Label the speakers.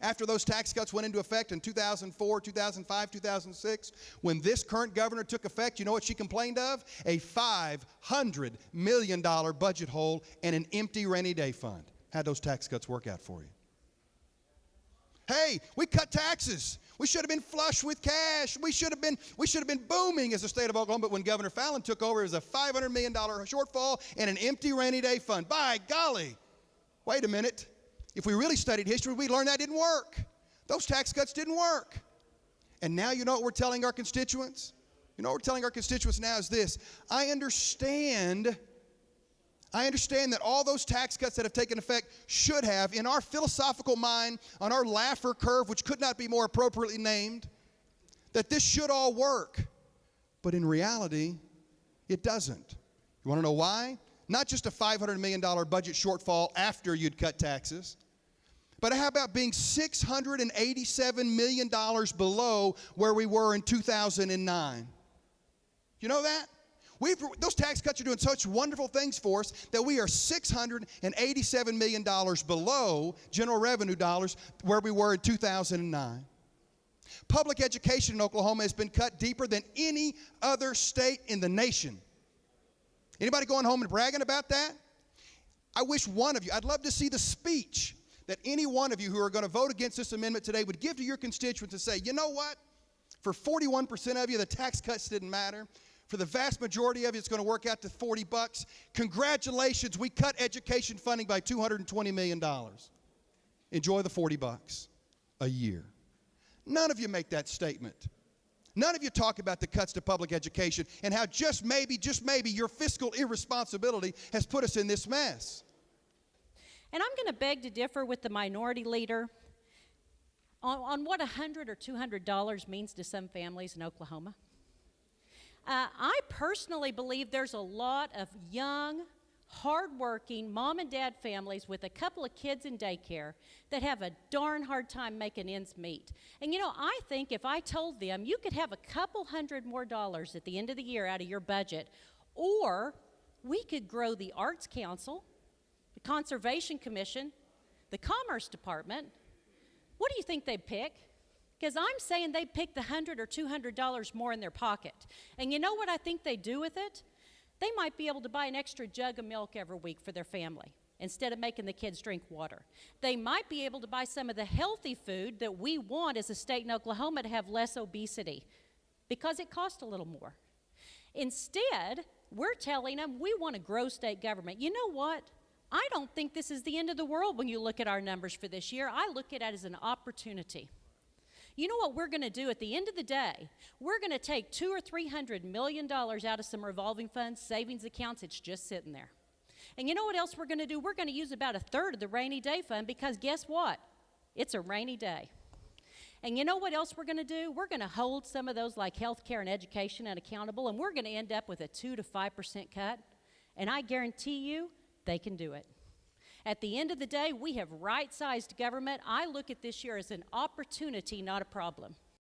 Speaker 1: after those tax cuts went into effect in 2004, 2005, 2006, when this current governor took effect, you know what she complained of? A $500 million budget hole and an empty rainy day fund. How'd those tax cuts work out for you? Hey, we cut taxes. We should have been flush with cash. We should have been booming as the state of Oklahoma. But when Governor Fallin took over, it was a $500 million shortfall and an empty rainy day fund. By golly, wait a minute. If we really studied history, we'd learn that didn't work. Those tax cuts didn't work. And now you know what we're telling our constituents? You know what we're telling our constituents now is this. I understand that all those tax cuts that have taken effect should have, in our philosophical mind, on our Laffer curve, which could not be more appropriately named, that this should all work. But in reality, it doesn't. You want to know why? Not just a $500 million budget shortfall after you'd cut taxes, but how about being $687 million below where we were in 2009? You know that? Those tax cuts are doing such wonderful things for us that we are $687 million below general revenue dollars where we were in 2009. Public education in Oklahoma has been cut deeper than any other state in the nation. Anybody going home and bragging about that? I wish one of you, I'd love to see the speech that any one of you who are going to vote against this amendment today would give to your constituents and say, you know what? For 41% of you, the tax cuts didn't matter. For the vast majority of you, it's going to work out to $40. Congratulations, we cut education funding by $220 million. Enjoy the $40 a year. None of you make that statement. None of you talk about the cuts to public education and how just maybe, your fiscal irresponsibility has put us in this mess.
Speaker 2: And I'm going to beg to differ with the minority leader on what $100 or $200 means to some families in Oklahoma. I personally believe there's a lot of young, hardworking mom and dad families with a couple of kids in daycare that have a darn hard time making ends meet. And you know, I think if I told them you could have a couple $100 more at the end of the year out of your budget, or we could grow the Arts Council, the Conservation Commission, the Commerce Department, what do you think they'd pick? Because I'm saying they pick the $100 or $200 more in their pocket. And you know what I think they do with it? They might be able to buy an extra jug of milk every week for their family instead of making the kids drink water. They might be able to buy some of the healthy food that we want as a state in Oklahoma to have less obesity because it costs a little more. Instead, we're telling them we want to grow state government. You know what? I don't think this is the end of the world when you look at our numbers for this year. I look at it as an opportunity. You know what we're going to do at the end of the day? We're going to take $200 or $300 million out of some revolving funds, savings accounts. It's just sitting there. And you know what else we're going to do? We're going to use about a third of the rainy day fund because guess what? It's a rainy day. And you know what else we're going to do? We're going to hold some of those like health care and education accountable, and we're going to end up with a 2 to 5% cut. And I guarantee you they can do it. At the end of the day, we have right-sized government. I look at this year as an opportunity, not a problem.